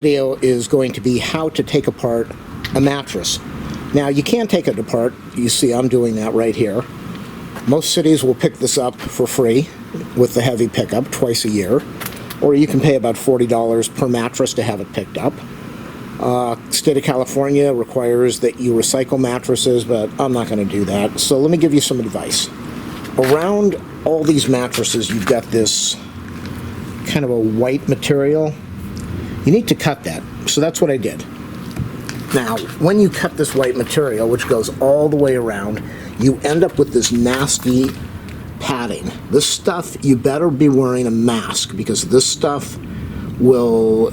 Video is going to be how to take apart a mattress. Now you can take it apart. You see I'm doing that right here. Most cities will pick this up for free with the heavy pickup twice a year, or you can pay about $40 per mattress to have it picked up. State of California requires that you recycle mattresses, but I'm not going to do that. So let me give you some advice. Around all these mattresses you've got this kind of a white material. You need to cut that. So that's what I did. Now, when you cut this white material, which goes all the way around, you end up with this nasty padding. This stuff, you better be wearing a mask, because this stuff will,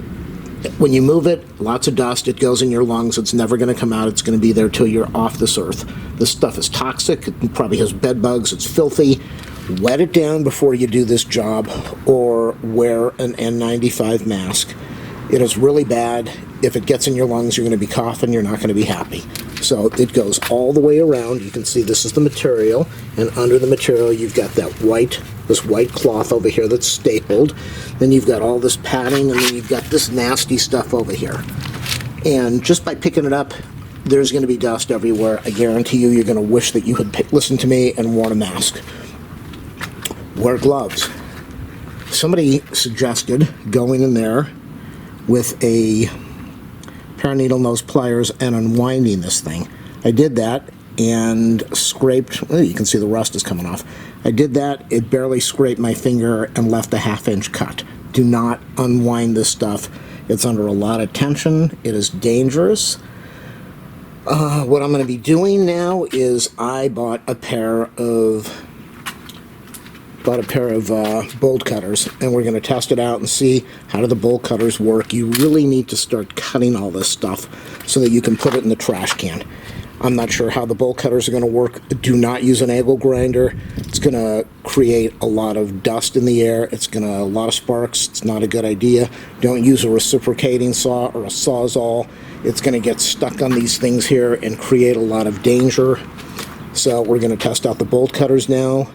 when you move it, lots of dust, it goes in your lungs, it's never going to come out, it's going to be there till you're off this earth. This stuff is toxic, it probably has bed bugs, it's filthy. Wet it down before you do this job, or wear an N95 mask. It is really bad. If it gets in your lungs, you're going to be coughing, you're not going to be happy. So it goes all the way around. You can see this is the material, and under the material you've got that this white cloth over here that's stapled. Then you've got all this padding, and then you've got this nasty stuff over here. And just by picking it up, there's going to be dust everywhere. I guarantee you, you're going to wish that you had listened to me and worn a mask. Wear gloves. Somebody suggested going in there with a pair of needle nose pliers and unwinding this thing. I did that and scraped, you can see the rust is coming off. I did that, it barely scraped my finger and left a ½ cut. Do not unwind this stuff. It's under a lot of tension. It is dangerous. What I'm going to be doing now is I bought a pair of bolt cutters, and we're going to test it out and see how do the bolt cutters work. You really need to start cutting all this stuff so that you can put it in the trash can. I'm not sure how the bolt cutters are going to work. Do not use an angle grinder. It's going to create a lot of dust in the air. It's going to a lot of sparks. It's not a good idea. Don't use a reciprocating saw or a Sawzall. It's going to get stuck on these things here and create a lot of danger. So we're going to test out the bolt cutters now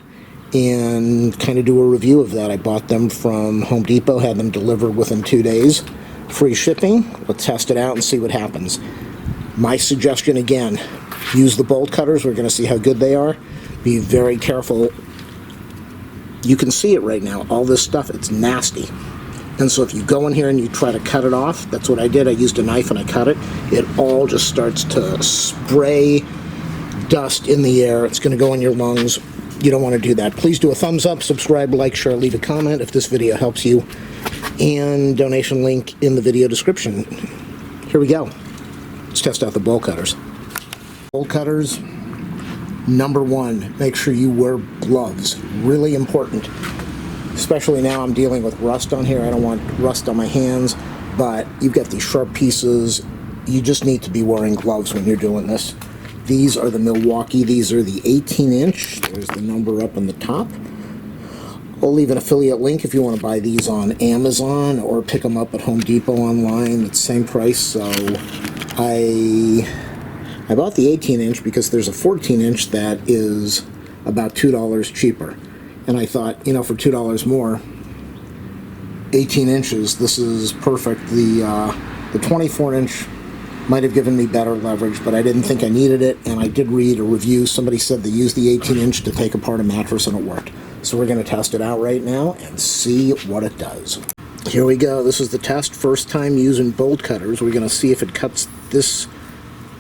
and kind of do a review of that. I bought them from Home Depot, had them delivered within 2 days. Free shipping. Let's test it out and see what happens. My suggestion again, use the bolt cutters. We're going to see how good they are. Be very careful. You can see it right now. All this stuff, it's nasty. And so if you go in here and you try to cut it off, that's what I did. I used a knife and I cut it. It all just starts to spray dust in the air. It's going to go in your lungs. You don't want to do that. Please do a thumbs up, subscribe, like, share, leave a comment if this video helps you, and donation link in the video description. Here we go. Let's test out the bolt cutters. Bolt cutters, number one, make sure you wear gloves. Really important. Especially now I'm dealing with rust on here. I don't want rust on my hands, but you've got these sharp pieces. You just need to be wearing gloves when you're doing this. These are the Milwaukee. These are the 18-inch. There's the number up on the top. I'll leave an affiliate link if you want to buy these on Amazon or pick them up at Home Depot online. It's the same price. So I bought the 18-inch because there's a 14-inch that is about $2 cheaper. And I thought, you know, for $2 more, 18 inches, this is perfect. The 24-inch might have given me better leverage, but I didn't think I needed it, and I did read a review. Somebody said they used the 18-inch to take apart a mattress and it worked. So we're going to test it out right now and see what it does. Here we go. This is the test. First time using bolt cutters. We're going to see if it cuts this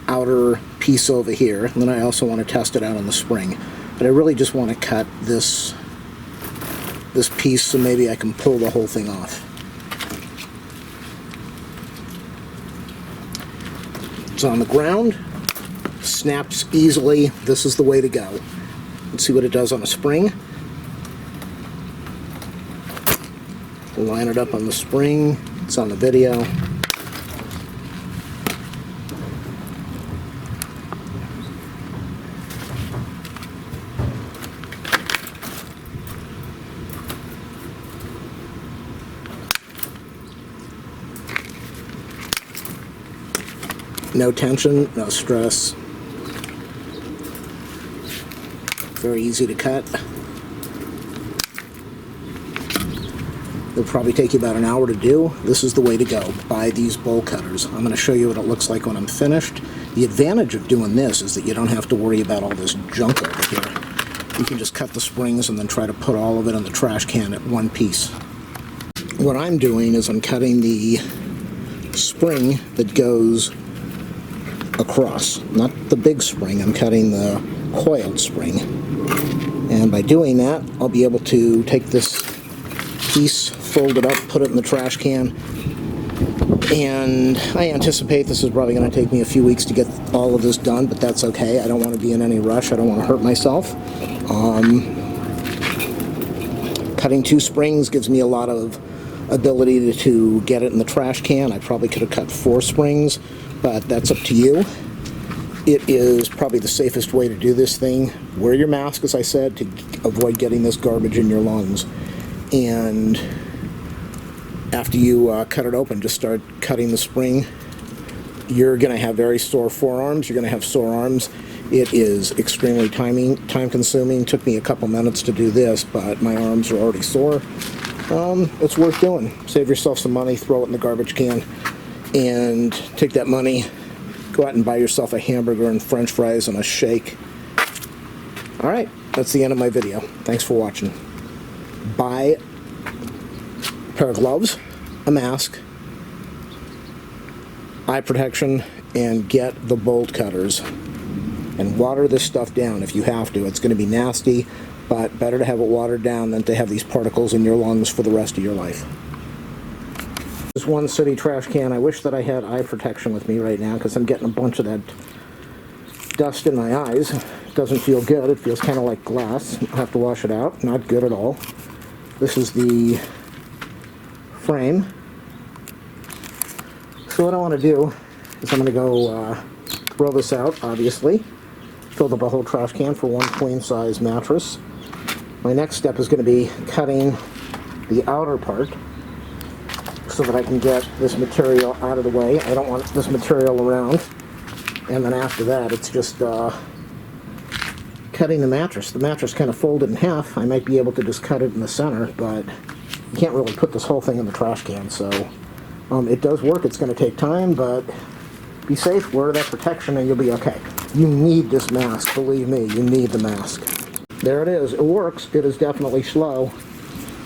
outer piece over here, and then I also want to test it out on the spring. But I really just want to cut this piece so maybe I can pull the whole thing off. It's on the ground, snaps easily. This is the way to go. Let's see what it does on a spring. We'll line it up on the spring. It's on the video. No tension, no stress. Very easy to cut. It'll probably take you about an hour to do. This is the way to go. Buy these bowl cutters. I'm going to show you what it looks like when I'm finished. The advantage of doing this is that you don't have to worry about all this junk over here. You can just cut the springs and then try to put all of it in the trash can at one piece. What I'm doing is I'm cutting the spring that goes across. Not the big spring, I'm cutting the coiled spring. And by doing that, I'll be able to take this piece, fold it up, put it in the trash can, and I anticipate this is probably going to take me a few weeks to get all of this done, but that's okay. I don't want to be in any rush. I don't want to hurt myself. Cutting 2 springs gives me a lot of ability to get it in the trash can. I probably could have cut 4 springs, but that's up to you. It is probably the safest way to do this thing. Wear your mask, as I said, to avoid getting this garbage in your lungs. And after you cut it open, just start cutting the spring. You're going to have very sore forearms. You're going to have sore arms. It is extremely time-consuming. Took me a couple minutes to do this, but my arms are already sore. It's worth doing. Save yourself some money, throw it in the garbage can, and take that money, go out and buy yourself a hamburger and french fries and a shake. Alright, that's the end of my video. Thanks for watching. Buy a pair of gloves, a mask, eye protection, and get the bolt cutters. And water this stuff down if you have to. It's going to be nasty, but better to have it watered down than to have these particles in your lungs for the rest of your life. This one city trash can. I wish that I had eye protection with me right now because I'm getting a bunch of that dust in my eyes. It doesn't feel good. It feels kind of like glass. I'll have to wash it out. Not good at all. This is the frame. So what I want to do is I'm going to go roll this out, obviously. Filled up a whole trash can for one queen size mattress. My next step is going to be cutting the outer part so that I can get this material out of the way. I don't want this material around. And then after that, it's just cutting the mattress. The mattress kind of folded in half. I might be able to just cut it in the center, but you can't really put this whole thing in the trash can. So it does work. It's going to take time, but be safe, wear that protection, and you'll be okay. You need this mask, believe me, you need the mask. There it is. It works. It is definitely slow.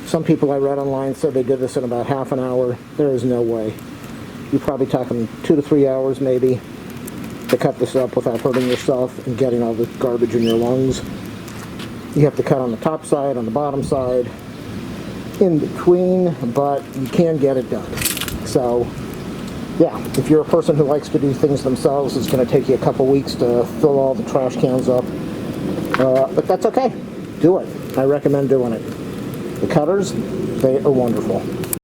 Some people I read online said they did this in about half an hour. There is no way. You're probably talking 2 to 3 hours maybe to cut this up without hurting yourself and getting all the garbage in your lungs. You have to cut on the top side, on the bottom side, in between, but you can get it done. So yeah, if you're a person who likes to do things themselves, it's going to take you a couple weeks to fill all the trash cans up. But that's okay. Do it. I recommend doing it. The cutters, they are wonderful.